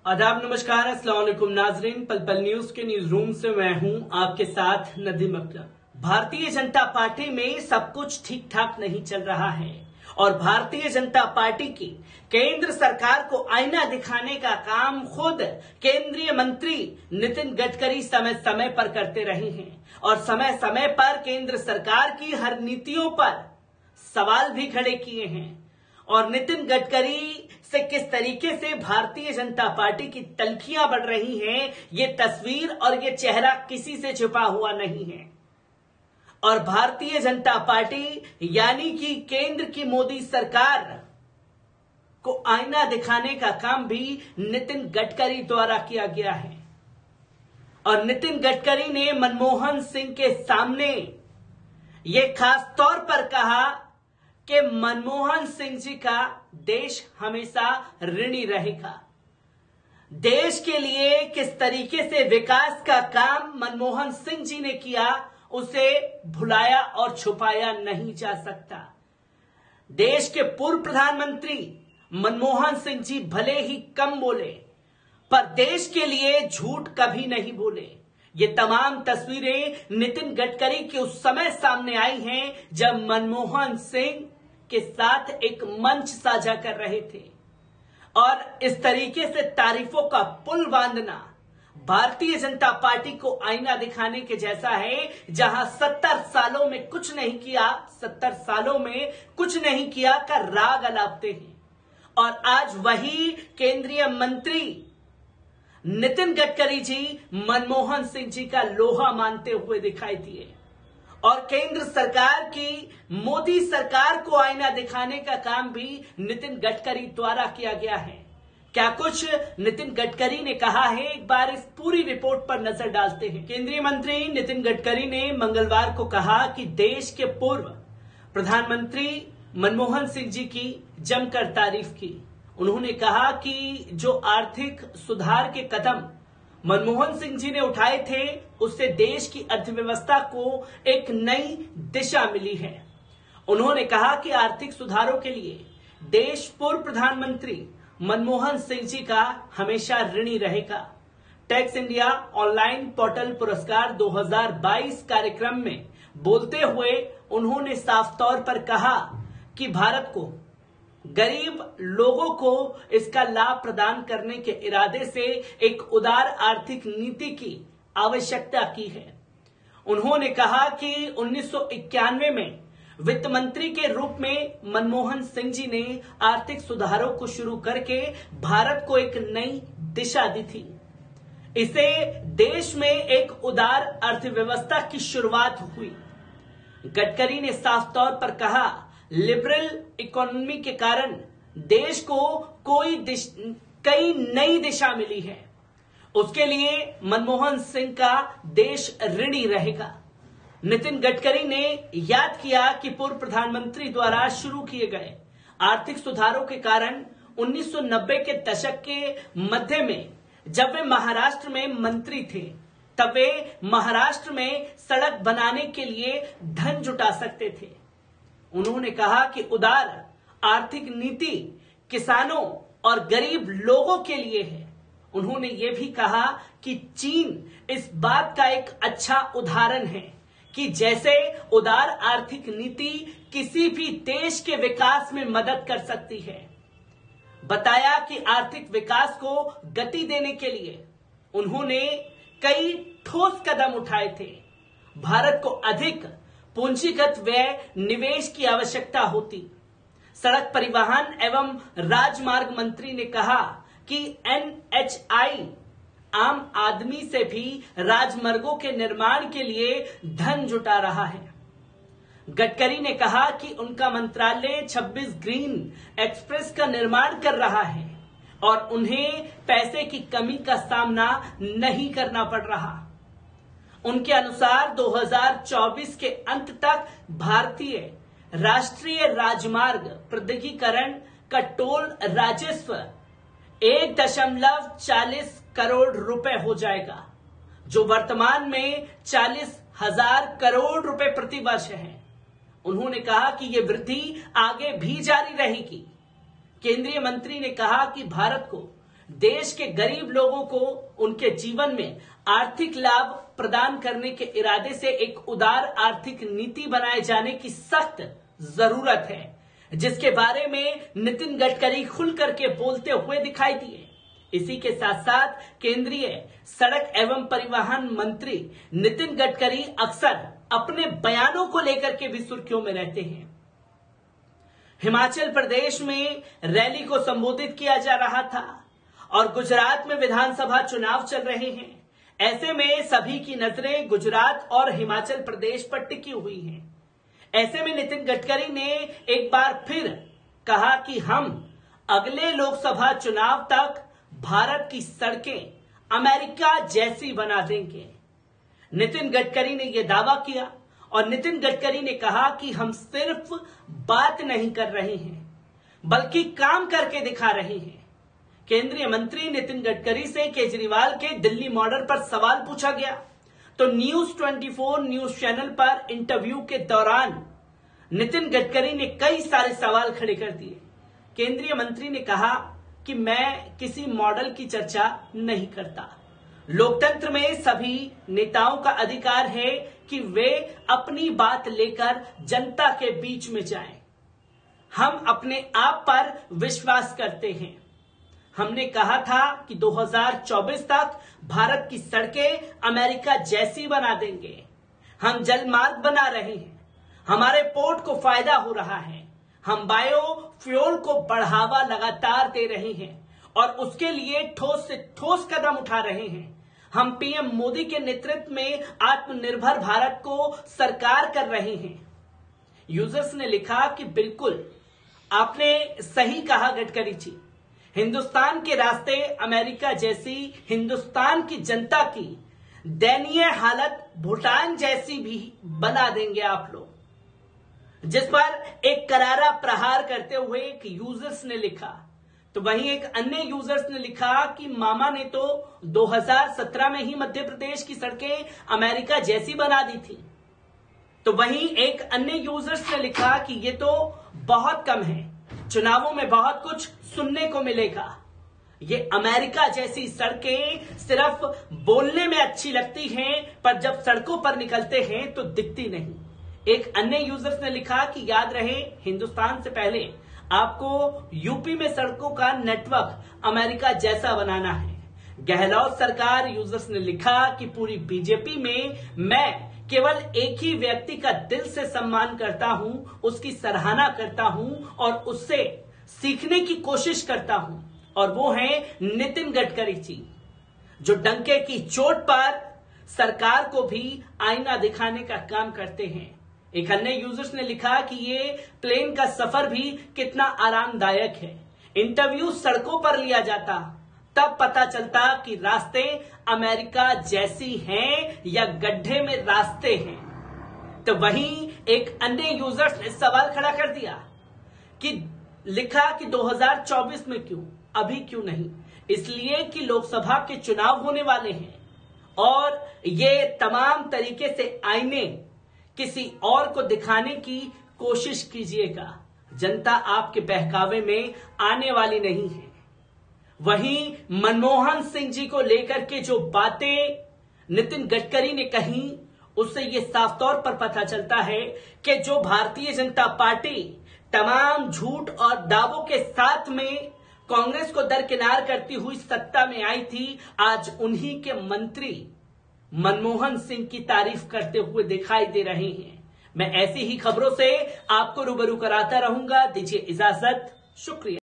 आदाब, नमस्कार, अस्सलाम वालेकुम नाजरीन। पल पल न्यूज के न्यूज रूम से मैं हूं आपके साथ नदीम अख्तर। भारतीय जनता पार्टी में सब कुछ ठीक ठाक नहीं चल रहा है और भारतीय जनता पार्टी की केंद्र सरकार को आईना दिखाने का काम खुद केंद्रीय मंत्री नितिन गडकरी समय समय पर करते रहे हैं और समय समय पर केंद्र सरकार की हर नीतियों पर सवाल भी खड़े किए हैं। और नितिन गडकरी से किस तरीके से भारतीय जनता पार्टी की तल्खियां बढ़ रही हैं, ये तस्वीर और ये चेहरा किसी से छुपा हुआ नहीं है। और भारतीय जनता पार्टी यानी कि केंद्र की मोदी सरकार को आईना दिखाने का काम भी नितिन गडकरी द्वारा किया गया है। और नितिन गडकरी ने मनमोहन सिंह के सामने यह खास तौर पर कहा कि मनमोहन सिंह जी का देश हमेशा ऋणी रहेगा। देश के लिए किस तरीके से विकास का काम मनमोहन सिंह जी ने किया, उसे भुलाया और छुपाया नहीं जा सकता। देश के पूर्व प्रधानमंत्री मनमोहन सिंह जी भले ही कम बोले, पर देश के लिए झूठ कभी नहीं बोले। ये तमाम तस्वीरें नितिन गडकरी के उस समय सामने आई हैं जब मनमोहन सिंह के साथ एक मंच साझा कर रहे थे। और इस तरीके से तारीफों का पुल बांधना भारतीय जनता पार्टी को आईना दिखाने के जैसा है, जहां 70 सालों में कुछ नहीं किया, 70 सालों में कुछ नहीं किया का राग अलापते हैं। और आज वही केंद्रीय मंत्री नितिन गडकरी जी मनमोहन सिंह जी का लोहा मानते हुए दिखाई दिए। और केंद्र सरकार की मोदी सरकार को आईना दिखाने का काम भी नितिन गडकरी द्वारा किया गया है। क्या कुछ नितिन गडकरी ने कहा है, एक बार इस पूरी रिपोर्ट पर नजर डालते हैं। केंद्रीय मंत्री नितिन गडकरी ने मंगलवार को कहा कि देश के पूर्व प्रधानमंत्री मनमोहन सिंह जी की जमकर तारीफ की। उन्होंने कहा कि जो आर्थिक सुधार के कदम मनमोहन सिंह जी ने उठाए थे, उससे देश की अर्थव्यवस्था को एक नई दिशा मिली है। उन्होंने कहा कि आर्थिक सुधारों के लिए देश पूर्व प्रधानमंत्री मनमोहन सिंह जी का हमेशा ऋणी रहेगा। टैक्स इंडिया ऑनलाइन पोर्टल पुरस्कार 2022 कार्यक्रम में बोलते हुए उन्होंने साफ तौर पर कहा कि भारत को गरीब लोगों को इसका लाभ प्रदान करने के इरादे से एक उदार आर्थिक नीति की आवश्यकता की है। उन्होंने कहा कि 1991 में वित्त मंत्री के रूप में मनमोहन सिंह जी ने आर्थिक सुधारों को शुरू करके भारत को एक नई दिशा दी थी। इसे देश में एक उदार अर्थव्यवस्था की शुरुआत हुई। गडकरी ने साफ तौर पर कहा, लिबरल इकोनॉमी के कारण देश को कई नई दिशा मिली है। उसके लिए मनमोहन सिंह का देश ऋणी रहेगा। नितिन गडकरी ने याद किया कि पूर्व प्रधानमंत्री द्वारा शुरू किए गए आर्थिक सुधारों के कारण 1990 के दशक के मध्य में जब वे महाराष्ट्र में मंत्री थे, तब वे महाराष्ट्र में सड़क बनाने के लिए धन जुटा सकते थे। उन्होंने कहा कि उदार आर्थिक नीति किसानों और गरीब लोगों के लिए है। उन्होंने ये भी कहा कि चीन इस बात का एक अच्छा उदाहरण है कि जैसे उदार आर्थिक नीति किसी भी देश के विकास में मदद कर सकती है। बताया कि आर्थिक विकास को गति देने के लिए उन्होंने कई ठोस कदम उठाए थे। भारत को अधिक पूंजीगत व्यय निवेश की आवश्यकता होती। सड़क परिवहन एवं राजमार्ग मंत्री ने कहा कि NHAI आम आदमी से भी राजमार्गों के निर्माण के लिए धन जुटा रहा है। गडकरी ने कहा कि उनका मंत्रालय 26 ग्रीन एक्सप्रेस का निर्माण कर रहा है और उन्हें पैसे की कमी का सामना नहीं करना पड़ रहा। उनके अनुसार 2024 के अंत तक भारतीय राष्ट्रीय राजमार्ग प्रौद्योगिकीकरण का टोल राजस्व 1.40 करोड़ रुपए हो जाएगा, जो वर्तमान में 40,000 करोड़ रुपए प्रति वर्ष है। उन्होंने कहा कि यह वृद्धि आगे भी जारी रहेगी। केंद्रीय मंत्री ने कहा कि भारत को देश के गरीब लोगों को उनके जीवन में आर्थिक लाभ प्रदान करने के इरादे से एक उदार आर्थिक नीति बनाए जाने की सख्त जरूरत है, जिसके बारे में नितिन गडकरी खुल करके बोलते हुए दिखाई दिए। इसी के साथ साथ केंद्रीय सड़क एवं परिवहन मंत्री नितिन गडकरी अक्सर अपने बयानों को लेकर के भी सुर्खियों में रहते हैं। हिमाचल प्रदेश में रैली को संबोधित किया जा रहा था और गुजरात में विधानसभा चुनाव चल रहे हैं। ऐसे में सभी की नजरें गुजरात और हिमाचल प्रदेश पर टिकी हुई हैं। ऐसे में नितिन गडकरी ने एक बार फिर कहा कि हम अगले लोकसभा चुनाव तक भारत की सड़कें अमेरिका जैसी बना देंगे। नितिन गडकरी ने यह दावा किया और नितिन गडकरी ने कहा कि हम सिर्फ बात नहीं कर रहे हैं बल्कि काम करके दिखा रहे हैं। केंद्रीय मंत्री नितिन गडकरी से केजरीवाल के दिल्ली मॉडल पर सवाल पूछा गया तो न्यूज 24 न्यूज चैनल पर इंटरव्यू के दौरान नितिन गडकरी ने कई सारे सवाल खड़े कर दिए। केंद्रीय मंत्री ने कहा कि मैं किसी मॉडल की चर्चा नहीं करता। लोकतंत्र में सभी नेताओं का अधिकार है कि वे अपनी बात लेकर जनता के बीच में जाएं। हम अपने आप पर विश्वास करते हैं। हमने कहा था कि 2024 तक भारत की सड़कें अमेरिका जैसी बना देंगे। हम जलमार्ग बना रहे हैं। हमारे पोर्ट को फायदा हो रहा है। हम बायो फ्यूल को बढ़ावा लगातार दे रहे हैं और उसके लिए ठोस से ठोस कदम उठा रहे हैं। हम पीएम मोदी के नेतृत्व में आत्मनिर्भर भारत को साकार कर रहे हैं। यूजर्स ने लिखा कि बिल्कुल आपने सही कहा गडकरी जी, हिंदुस्तान के रास्ते अमेरिका जैसी हिंदुस्तान की जनता की दयनीय हालत भूटान जैसी भी बना देंगे आप लोग। जिस पर एक करारा प्रहार करते हुए एक यूजर्स ने लिखा। तो वहीं एक अन्य यूजर्स ने लिखा कि मामा ने तो 2017 में ही मध्य प्रदेश की सड़कें अमेरिका जैसी बना दी थी। तो वहीं एक अन्य यूजर्स ने लिखा कि ये तो बहुत कम है, चुनावों में बहुत कुछ सुनने को मिलेगा। ये अमेरिका जैसी सड़कें सिर्फ बोलने में अच्छी लगती हैं पर जब सड़कों पर निकलते हैं तो दिखती नहीं। एक अन्य यूजर्स ने लिखा कि याद रहे हिंदुस्तान से पहले आपको यूपी में सड़कों का नेटवर्क अमेरिका जैसा बनाना है। गहलोत सरकार यूजर्स ने लिखा कि पूरी बीजेपी में मैं केवल एक ही व्यक्ति का दिल से सम्मान करता हूं, उसकी सराहना करता हूं और उससे सीखने की कोशिश करता हूं और वो है नितिन गडकरी जी, जो डंके की चोट पर सरकार को भी आईना दिखाने का काम करते हैं। एक अन्य यूजर्स ने लिखा कि ये प्लेन का सफर भी कितना आरामदायक है। इंटरव्यू सड़कों पर लिया जाता तब पता चलता कि रास्ते अमेरिका जैसी हैं या गड्ढे में रास्ते हैं। तो वहीं एक अन्य यूजर्स ने सवाल खड़ा कर दिया कि लिखा कि 2024 में क्यों, अभी क्यों नहीं? इसलिए कि लोकसभा के चुनाव होने वाले हैं और ये तमाम तरीके से आईने किसी और को दिखाने की कोशिश कीजिएगा। जनता आपके बहकावे में आने वाली नहीं है। वहीं मनमोहन सिंह जी को लेकर के जो बातें नितिन गडकरी ने कही, उससे यह साफ तौर पर पता चलता है कि जो भारतीय जनता पार्टी तमाम झूठ और दावों के साथ में कांग्रेस को दरकिनार करती हुई सत्ता में आई थी, आज उन्हीं के मंत्री मनमोहन सिंह की तारीफ करते हुए दिखाई दे रहे हैं। मैं ऐसी ही खबरों से आपको रूबरू कराता रहूंगा। दीजिए इजाजत, शुक्रिया।